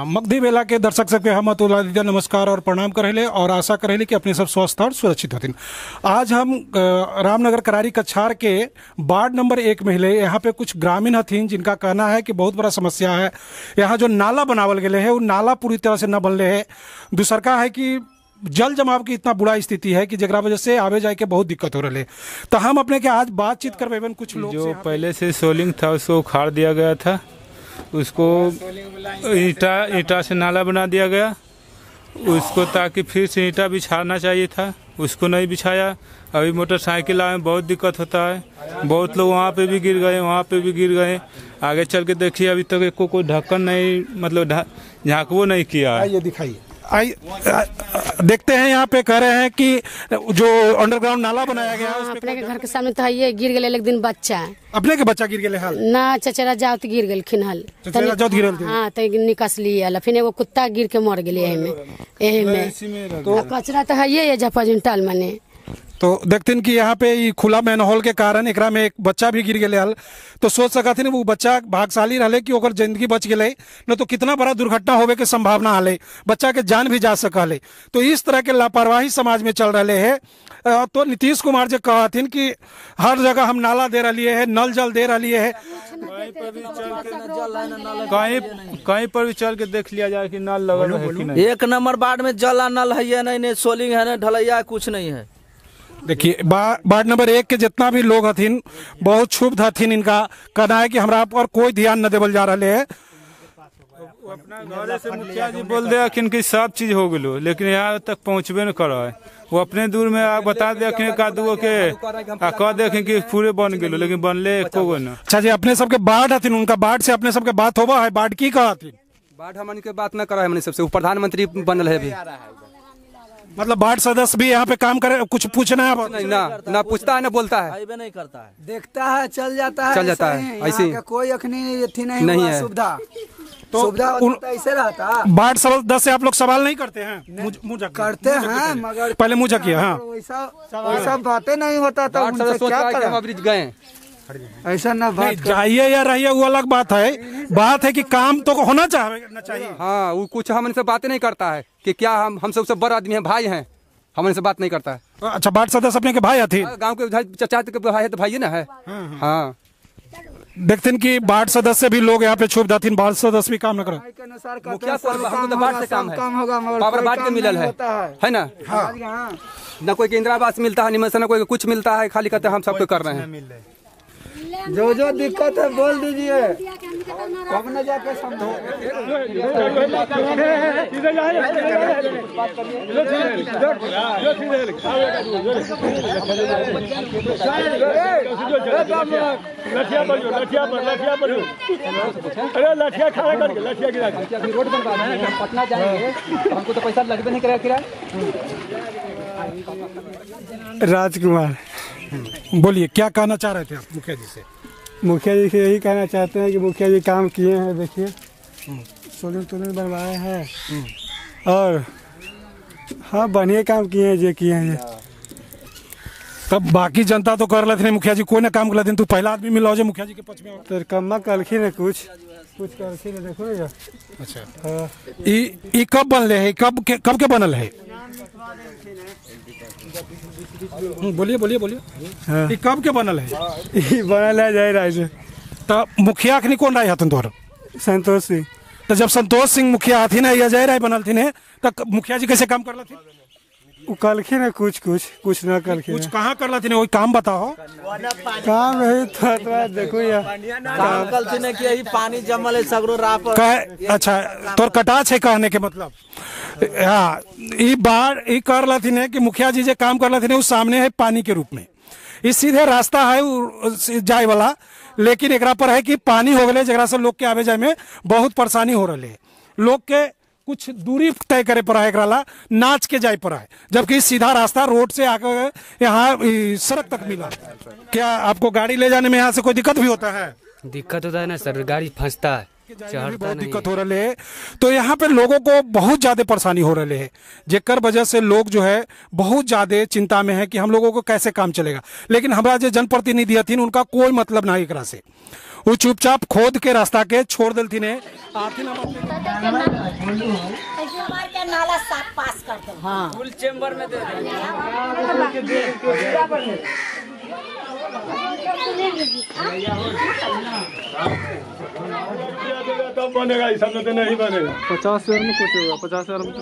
मगधी बेला के दर्शक सबके हम अतुल नमस्कार और प्रणाम करेले और आशा करेले कि अपने सब स्वस्थ और सुरक्षित होती। आज हम रामनगर करारी कछार के वार्ड नंबर 1 में हिले। यहाँ पे कुछ ग्रामीण हथिन जिनका कहना है कि बहुत बड़ा समस्या है। यहाँ जो नाला बनावल गए है वो नाला पूरी तरह से न बनले है। दूसर का है कि जल जमाव की इतना बुरा स्थिति है कि जगह वजह से आवे जाए के बहुत दिक्कत हो रही है। तो हम अपने के आज बातचीत करवेबन कुछ लोग जो पहले से सोलिंग था उसको उखाड़ दिया गया था, उसको ईटा से नाला बना दिया गया उसको, ताकि फिर से ईटा बिछाना चाहिए था, उसको नहीं बिछाया। अभी मोटरसाइकिल आए बहुत दिक्कत होता है, बहुत लोग वहाँ पे भी गिर गए, वहाँ पे भी गिर गए। आगे चल के देखिए अभी तक कोई ढक्कन नहीं, मतलब झाँकवो नहीं किया है। ये दिखाइए देखते हैं। यहाँ पे कह रहे हैं कि जो अंडरग्राउंड नाला बनाया गया है अपने के घर के सामने तो ये गिर गए। एक दिन बच्चा अपने के बच्चा गिर गए हाल ना चचेरा जाओ तो गिर गए खिनहल हाँ तो निकस लिए फिर एगो कुत्ता गिर के मर गए यही में तो कचरा तो है ये जपाजुंटाल मने। तो देखते हैं कि यहाँ पे खुला मैनहोल के कारण एकरा में एक बच्चा भी गिर गए। तो सोच सकते हैं वो बच्चा भाग्यशाली रहे कि ओकर जिंदगी बच गए, न तो कितना बड़ा दुर्घटना होवे के संभावना हाले, बच्चा के जान भी जा सकले। तो इस तरह के लापरवाही समाज में चल रहे है। तो नीतीश कुमार जी कहथिन कि हर जगह हम नाला दे रही है, नल जल दे रही है, कहीं पर भी चल के देख लिया जाए कि नल लगा है कि नहीं। 1 नंबर वार्ड में जल नल है नहीं, सोलिंग है ना ढलैया कुछ नहीं है। देखिए वार्ड नंबर 1 के जितना भी लोग हथिन बहुत क्षुब्ध हथिन। इनका कहना है कि हमरा पर कोई ध्यान न देवल जा रहे है। अपना घर से मुखिया जी बोल दिया कि इनकी सब चीज हो गलो, लेकिन यहाँ तक पहुँचबे न करा है। वो अपने दूर में बता दिया कि कह देखें कि पूरे बन गए, लेकिन बनले एको न। अच्छा जी, अपने सबके बाढ़ हथिन, उनका बाढ़ से अपने सबके बात होगा है। बाढ़ की कहा थी? बाढ़ हमन के बात न करा है, हमने सबसे प्रधानमंत्री बनल है अभी। मतलब वार्ड सदस्य भी यहाँ पे काम करे, कुछ पूछना है? नहीं ना पूछता है ना बोलता है, नहीं करता है, देखता है चल जाता है ऐसे कोई अखनी नहीं है सुविधा। तो सुविधा ऐसे रहता। वार्ड सदस्य से आप लोग सवाल नहीं करते हैं? मुझे करते हैं मगर पहले मुझे किया। हाँ वैसा बातें नहीं होता तो क्या गए ऐसा ना बात जाइए या रहिए वो अलग बात है। बात है कि काम तो होना चाहिए। हाँ वो कुछ हमसे बातें नहीं करता है कि क्या हम सबसे बड़ा आदमी हैं, भाई हैं, हमने से बात नहीं करता है। अच्छा वार्ड सदस्य अपने के भाई थे? गांव के चाचा के भाई है तो भाई ना है। हाँ देखते हैं कि वार्ड सदस्य भी लोग यहाँ पे छुप जाते हैं, वार्ड सदस्य भी काम न करो। मुखिया तो वार्ड से काम होगा, पावर वार्ड के मिलल है ना। न कोई इंदिरा आवास मिलता है, निमन से न कोई कुछ मिलता है, खाली कहते हैं हम सबको कर रहे हैं। जो दिक्कत है बोल दीजिए, कब न जाके समझो। रोड बनवा रहे हैं, पटना जाएंगे हमको तो पैसा लगभग नहीं करेगा किराया। राजकुमार बोलिए, क्या कहना चाह रहे थे आप मुखिया जी से? मुखिया जी से यही कहना चाहते हैं कि मुखिया जी काम किए हैं, देखिए सोलिंग बनवाए हैं और हाँ बढ़िया काम किए हैं, जो किए हैं। तब बाकी जनता तो कर लेते मुखिया जी कोई ना काम कर लेते। तू पहला आदमी मिला जो मुखिया जी के पक्ष में तो कम्मा कलखी ने कुछ कलखी ने देखो ना। अच्छा ये कब बनले है, कब के बनल है? बोलिए हाँ। ये कब के बनल है? बनल है जाए राय से। तो मुखिया अखनी कौन रहे हतन तोहर? संतोष सिंह। तो जब संतोष सिंह मुखिया हथिन है या जय राय बनल थी तो मुखिया जी कैसे काम कर लेते? कलखी ने कुछ न कलखी। कुछ कहाँ कर लेते? वही काम बताओ। काम रही तो देखो यार काम कलखी ने किया, पानी जमल है सगरो राह पर। अच्छा तोर कटाच है कहने के मतलब। हाँ ये बार ये कर लेती है कि मुखिया जी जो काम कर लेती है उस सामने है पानी के रूप में, इस सीधे रास्ता है जाए वाला, लेकिन एक पर है कि पानी हो गए जरा से लोग के आवे जाए में बहुत परेशानी हो रही है। लोग के कुछ दूरी तय करे पड़ा है, एकरा नाच के जाए पड़ा है, जबकि सीधा रास्ता रोड से आकर यहाँ सड़क तक मिला। क्या आपको गाड़ी ले जाने में यहाँ से कोई दिक्कत भी होता है? दिक्कत होता है ना सर, गाड़ी फंसता है। बहुत दिक्कत हो रही है। तो यहाँ पे लोगों को बहुत ज्यादा परेशानी हो रही है, जेकर वजह से लोग जो है बहुत ज्यादा चिंता में है कि हम लोगों को कैसे काम चलेगा। लेकिन हमारा जो जनप्रतिनिधि थी उनका कोई मतलब ना एकरा से, वो चुपचाप खोद के रास्ता के छोड़ देती ने आखिर हम नाला साफ पास कर दो। हाँ फुल चेंबर में दे तब बनेगा, इस समय तो नहीं बनेगा। 50,000 में कुछ होगा, 50,000 में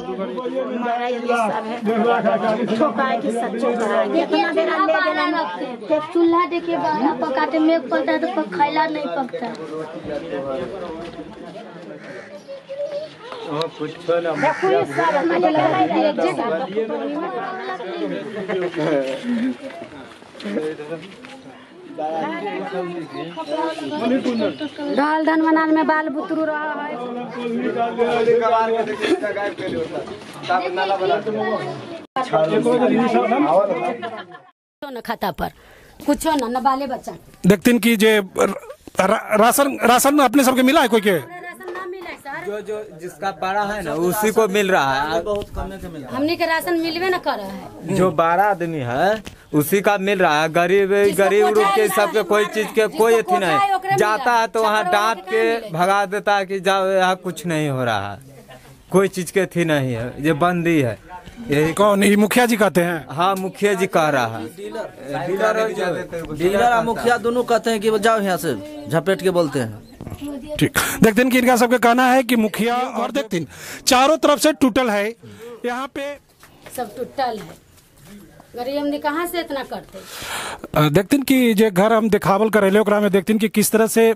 चूल्हा देखिए बाहर पकाते में पकता है तो खैला नहीं पकता। दाल धन बनाने में बाल बुतरू रहा है। न खाता पर कुछ न बाले बच्चा देखते कि जे राशन अपने सबके मिला है कोई के जो जिसका बड़ा है ना उसी को मिल रहा है, बहुत कम के मिला। हमने के राशन मिलवे न कर रहा है। जो 12 आदमी है उसी का मिल रहा है। गरीब रूप के सबके कोई चीज के कोई अथी नहीं, जाता है तो वहाँ डांट के भगा देता है कि जाओ यहाँ कुछ नहीं हो रहा है, कोई चीज के अथी नहीं है, ये बंदी है। यही कौन ये मुखिया जी कहते हैं? हाँ मुखिया जी कह रहा है। डीलर और मुखिया दोनों कहते हैं कि जाओ यहाँ से, झपेट के बोलते हैं। ठीक, देखते हैं कि इनका सबका कहना है कि मुखिया, और देखते हैं चारों तरफ से टूटल है, यहाँ पे सब टूटल है। गरीब हमने कहाँ से इतना करते। देखते हैं कि जो घर हम दिखावल करेले ओकरा में देखते हैं कि किस तरह से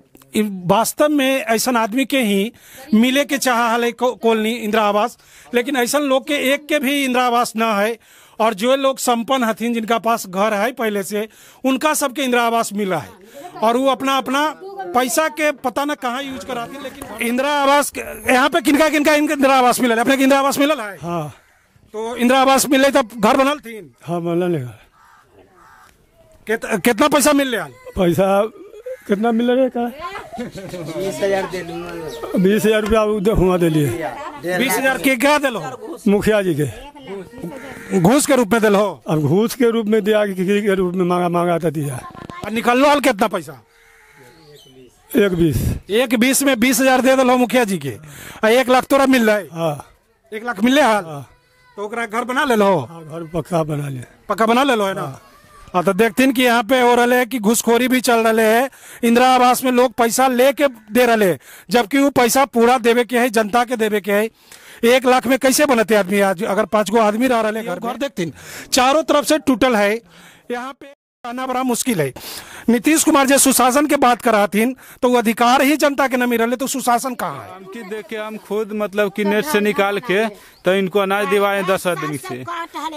वास्तव में ऐसा आदमी के ही मिले के चाह है कॉलोनी इंदिरा आवास, लेकिन ऐसा लोग के एक के भी इंदिरा आवास न है। और जो लोग संपन्न हथिन जिनका पास घर है पहले से, उनका सबके इंदिरा आवास मिला है और वो अपना अपना पैसा के पता न कहाँ यूज कराते हैं। लेकिन इंदिरा आवास यहाँ पे किनका किनका इंदिरा आवास मिला है? अपने इंदिरा आवास मिला है। हाँ तो इंदिरा आवास मिले तब घर बनल थी। हाँ बनल। कितना पैसा मिल रहा? पैसा कितना मिल रहा है का? 20,000 रुपया हुआ दिलिए। 20,000 के क्या दिलो? मुखिया जी के घूस के रूप में दिलो। अब घूस के रूप में दिया के रूप में मांगा था दिया। और निकल लो कितना पैसा? 1,20 में 20,000 दे दिलो मुखिया जी के। 1 लाख तोरा मिल रहा है। हाँ 1 लाख मिल रहा है। तो ओकरा घर बना ले लो। हाँ घर पक्का बना ले, पक्का बना ले लो है ना। हाँ तो देखते हैं कि यहाँ पे हो रहे है कि घुसखोरी भी चल रहे है। इंदिरा आवास में लोग पैसा लेके दे रहे, जबकि वो पैसा पूरा देवे के है, जनता के देवे के है। 1 लाख में कैसे बनते आदमी? आज अगर 5 गो आदमी रह रहे घर देखते हैं चारों तरफ से टूटल है, यहाँ पे आना बड़ा मुश्किल है। नीतीश कुमार जो सुशासन के बात करा थी तो वो अधिकार ही जनता के न मिल रहे, तो सुशासन कहाँ है? हमकी देख के हम खुद मतलब कि नेट से निकाल के तो इनको अनाज दिवाए 10 आदमी से।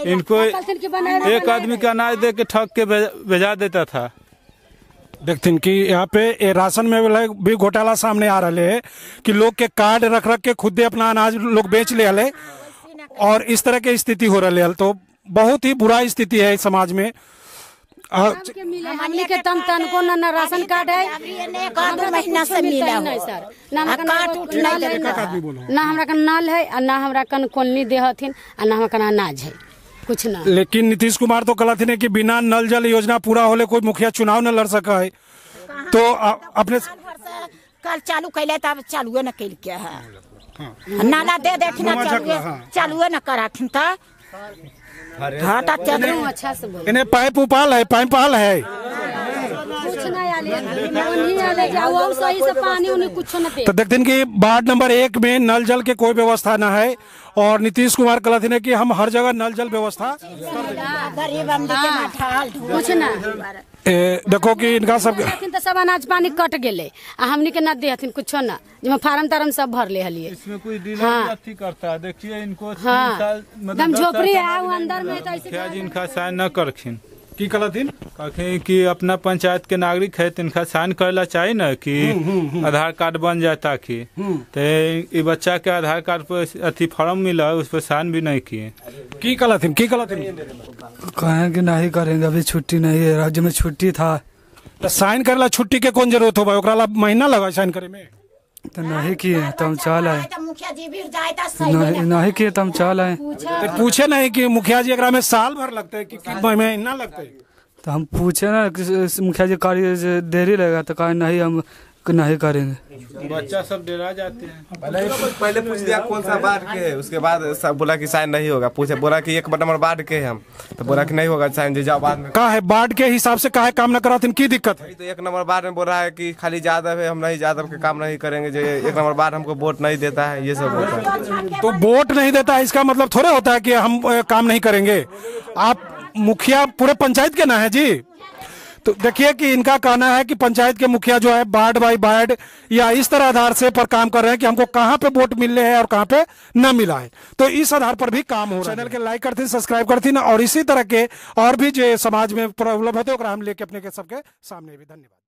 इनको 1 आदमी का अनाज दे के ठग के भेजा देता था। देखते हैं कि यहाँ पे राशन में भी घोटाला सामने आ रहा है कि लोग के कार्ड रख रख के खुद अपना अनाज लोग बेच ले रहे, और इस तरह की स्थिति हो रही है। तो बहुत ही बुरा स्थिति है समाज में। हमने के तन को न राशन कार्ड है, महीना से मिला नहीं सर, ना हमरा का नल है, ना हमरा कन कॉलोनी दे हथिन, ना हमरा कन अनाज है, कुछ ना। लेकिन नीतीश कुमार तो कहते थे कि बिना नल जल योजना पूरा होले कोई मुखिया चुनाव न लड़ सका है। तो अपने कल चालू कैले तब चालू न कैल के है। नाला दे देथिन चालू न कराथिन त अच्छा से बोल। इन्हें पाइप उपाल है, पाइप पाल है, कुछ नहीं आले सही से पानी उन्हें कुछ न दे। तो देखते हैं कि वार्ड नंबर 1 में नल जल के कोई व्यवस्था न है, और नीतीश कुमार कहते हैं कि हम हर जगह नल जल व्यवस्था कुछ ना। देखो कि इनका सब तो सब अनाज पानी कट गए, हमनी के न दे हथिन कुछ ना, जिसमें फार्म तारम सब भर ले हलिए। इसमें कोई डीलर अथी करता है, देखिए इनको हाँ एकदम झोपड़ी है वो अंदर में। मुखिया जी इनका साइन न करखिन की कहथिन कि अपना पंचायत के नागरिक है तो इनका साइन करेला चाहिए ना कि आधार कार्ड बन जाता कि तो ये बच्चा के आधार कार्ड पर अथी फॉर्म मिला, उस पर साइन भी नहीं किए। की कहथिन कहें कि नहीं करेंगे, अभी छुट्टी नहीं है, राज्य में छुट्टी था। तो साइन करेला छुट्टी के कौन जरूरत होगा? ओकरा ला महीना लगा साइन करे में। तो नहीं किए तो हम चल आए, तो मुखिया जी भी जाए तो सही में नहीं किए तो हम चल आए। तो पूछे नहीं कि मुखिया जी एकरा में साल भर लगते है कि महीना लगते है? तो हम पूछे ना कि मुखिया जी कार्य देरी लगेगा, तो कहा नहीं हम नहीं करेंगे। बच्चा सब डरा जाते हैं। पहले पूछ दिया कौन सा वार्ड के है, उसके बाद सब बोला कि साइन नहीं होगा। पूछे बोला कि 1 नंबर वार्ड के हम, तो बोला कि नहीं होगा साइन, जाओ बाद में। कहा है वार्ड के हिसाब से कहा है काम न करा तो की दिक्कत है? तो 1 नंबर वार्ड में बोल रहा है कि खाली यादव है, हम नहीं यादव के काम नहीं करेंगे, जो 1 नंबर वार्ड हमको वोट नहीं देता है, ये सब होता है। तो वोट नहीं देता है इसका मतलब थोड़े होता है कि हम काम नहीं करेंगे। आप मुखिया पूरे पंचायत के ना है जी। तो देखिए कि इनका कहना है कि पंचायत के मुखिया जो है वार्ड बाय वार्ड या इस तरह आधार से पर काम कर रहे हैं कि हमको कहां पे वोट मिल रहे हैं और कहां पे न मिला है, तो इस आधार पर भी काम हो रहा है। चैनल के लाइक करती, सब्सक्राइब करती ना, और इसी तरह के और भी जो समाज में प्रॉब्लम है तो हम लेके अपने के सबके सामने भी। धन्यवाद।